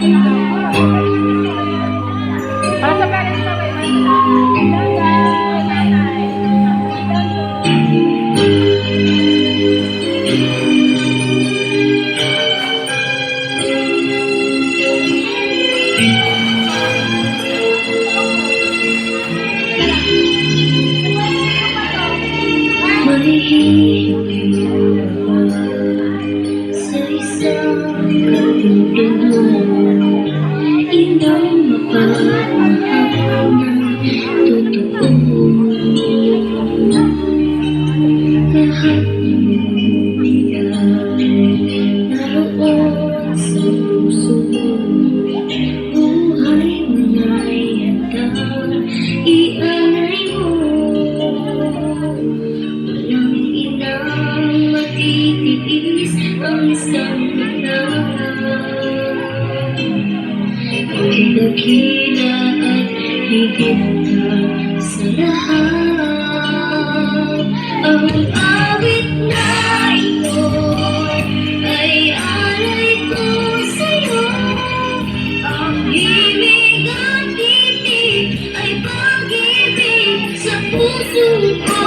Para sa parents na sa isang katulungan, inang mapahayag ng totoo. Lahat naroon sa puso mo, buhay mo na'y handang ialay mo. Walang inang matitiis ang isang anak. Ikaw dakila at higit na sa lahat. Ang awit na ito ay alay ko sa'yo. Ang himig at titig ay pag-ibig sa puso ko.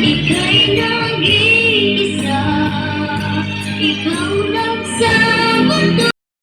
Ika'y nag-iisa, ikaw lang sa